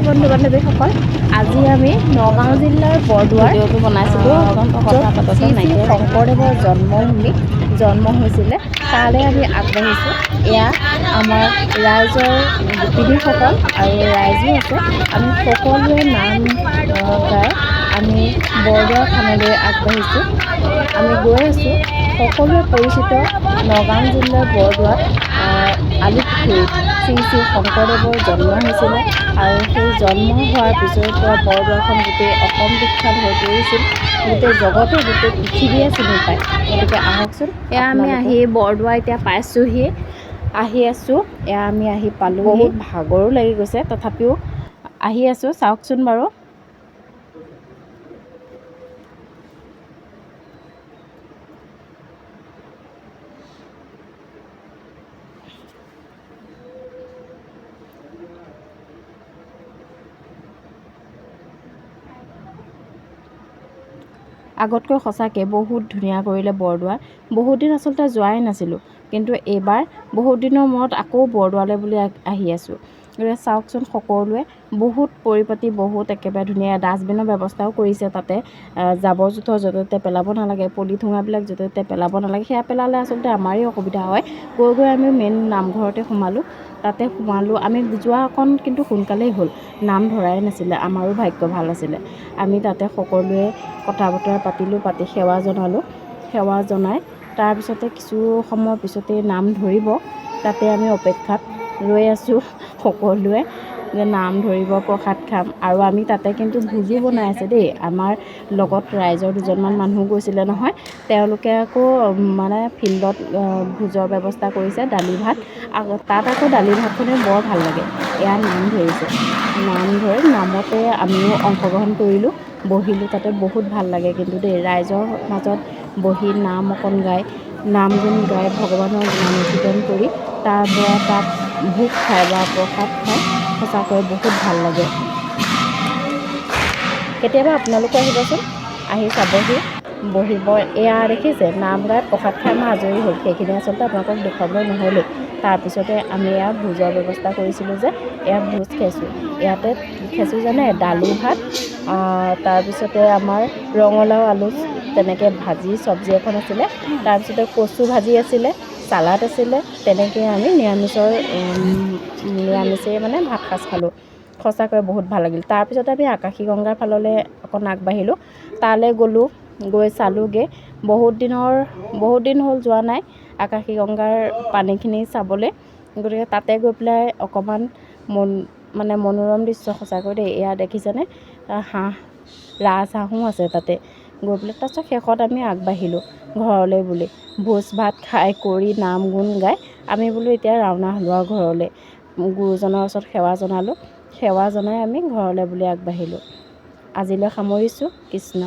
বন্ধু বান্ধৱীসকল, আজি আমি নগাঁও জিলাৰ বৰদোৱাৰ শ্ৰী শ্ৰী শংকৰদেৱৰ জন্মভূমি জন্ম হৈছিলে তালৈ আমি আগবাঢ়িছোঁ। এয়া আমাৰ ৰাইজৰ গোপিনীসকল আৰু ৰাইজো আছে। আমি সকলোৱে নাম গাই আমি বৰদোৱা থানলৈ আগবাঢ়িছোঁ। আমি গৈ আছোঁ সকলোৱে পৰিচিত নগাঁও জিলাৰ বৰদোৱাত আলিপুখুৰীত শ্ৰী শ্ৰী শংকৰদেৱৰ জন্ম হৈছিলে আৰু সেই জন্ম হোৱাৰ পিছৰে পৰা বৰদোৱাখন গোটেই অসম বিখ্যাত হৈ পৰিছিল। গোটেই জগতে গোটেই পৃথিৱীয়ে চিনি পায়। গতিকে আহকচোন, এয়া আমি আহি বৰদোৱা এতিয়া পাইছোঁহি, আহি আছোঁ। এয়া আমি আহি পালোঁ। বহুত ভাগৰো লাগি গৈছে, তথাপিও আহি আছোঁ। চাওকচোন বাৰু, আগতকৈ সঁচাকৈ বহুত ধুনীয়া কৰিলে বৰদোৱা। বহুত দিন আচলতে যোৱাই নাছিলোঁ, কিন্তু এইবাৰ বহুত দিনৰ মূৰত আকৌ বৰদোৱালৈ বুলি আহি আছোঁ। গতিকে চাওকচোন, সকলোৱে বহুত পৰিপাটি, বহুত একেবাৰে ধুনীয়া ডাষ্টবিনৰ ব্যৱস্থাও কৰিছে তাতে। জাবৰ জোঁথৰ য'তে ত'তে পেলাব নালাগে, পলিথিনবিলাক য'তে ত'তে পেলাব নালাগে। সেয়া পেলালে আচলতে আমাৰেই অসুবিধা হয়। গৈ আমি মেইন নামঘৰতে সোমালোঁ। তাতে সোমালোঁ। আমি যোৱা অকণ কিন্তু সোনকালেই হ'ল, নাম ধৰাই নাছিলে। আমাৰো ভাগ্য ভাল আছিলে। আমি তাতে সকলোৱে কথা বতৰা পাতিলোঁ, পাতি সেৱা জনালোঁ। সেৱা জনাই তাৰপিছতে কিছু সময়ৰ পিছতেই নাম ধৰিব। তাতে আমি অপেক্ষাত ৰৈ আছোঁ সকলোৱে যে নাম ধৰিব, প্ৰসাদ খাম। আৰু আমি তাতে কিন্তু ভোজো বনাই আছে দেই। আমাৰ লগত ৰাইজৰ দুজনমান মানুহ গৈছিলে নহয়, তেওঁলোকে আকৌ মানে ফিল্ডত ভোজৰ ব্যৱস্থা কৰিছে, দালি ভাত। তাত আকৌ দালি ভাতখনেই বৰ ভাল লাগে। এয়া নাম ধৰিছে, নাম ধৰি নামতে আমিও অংশগ্ৰহণ কৰিলোঁ, বহিলোঁ তাতে। বহুত ভাল লাগে কিন্তু দেই, ৰাইজৰ মাজত বহি নাম অকণ গাই, নাম গুণ গাই, ভগৱানৰ নাম কীৰ্তন কৰি তাৰপৰা তাত ভোগ খাই বা প্ৰসাদ খাই সঁচাকৈ বহুত ভাল লাগে। কেতিয়াবা আপোনালোকো আহিবচোন, আহি চাবহি, বহিব। এয়া দেখিছে, নাম গাই প্ৰসাদ খাই মই আজৰি হ'ল। সেইখিনি আচলতে আপোনালোকক দেখুৱাবলৈ নহ'লেই। তাৰপিছতে আমি এয়া ভোজৰ ব্যৱস্থা কৰিছিলোঁ যে, এয়া ভোজ খাইছোঁ। ইয়াতে কি খাইছোঁ জানে? দালি ভাত, তাৰপিছতে আমাৰ ৰঙালাও আলু তেনেকৈ ভাজি, চব্জি এখন আছিলে। তাৰপিছতে কচু ভাজি আছিলে, চালাড আছিলে। তেনেকৈ আমি নিৰামিষেই মানে ভাত সাজ খালোঁ। সঁচাকৈ বহুত ভাল লাগিল। তাৰপিছতে আমি আকাশী গংগাৰ ফাললৈ অকণ আগবাঢ়িলোঁ। তালৈ গ'লোঁ, গৈ চালোঁগৈ। বহুত দিন হ'ল যোৱা নাই আকাশী গংগাৰ পানীখিনি চাবলৈ। গতিকে তাতে গৈ পেলাই অকণমান মনোৰম দৃশ্য সঁচাকৈ দেই। এয়া দেখিছেনে, ৰাজহাঁহো আছে তাতে। গৈ পেলাই তাৰপিছত শেষত আমি আগবাঢ়িলোঁ ঘৰলৈ বুলি। ভোজ ভাত খাই কৰি নাম গুণ গাই আমি বোলো এতিয়া ৰাওনা হ'লোঁ আৰু ঘৰলৈ। গুৰুজনৰ ওচৰত সেৱা জনালোঁ। সেৱা জনাই আমি ঘৰলৈ বুলি আগবাঢ়িলোঁ। আজিলৈ সামৰিছোঁ। কৃষ্ণ।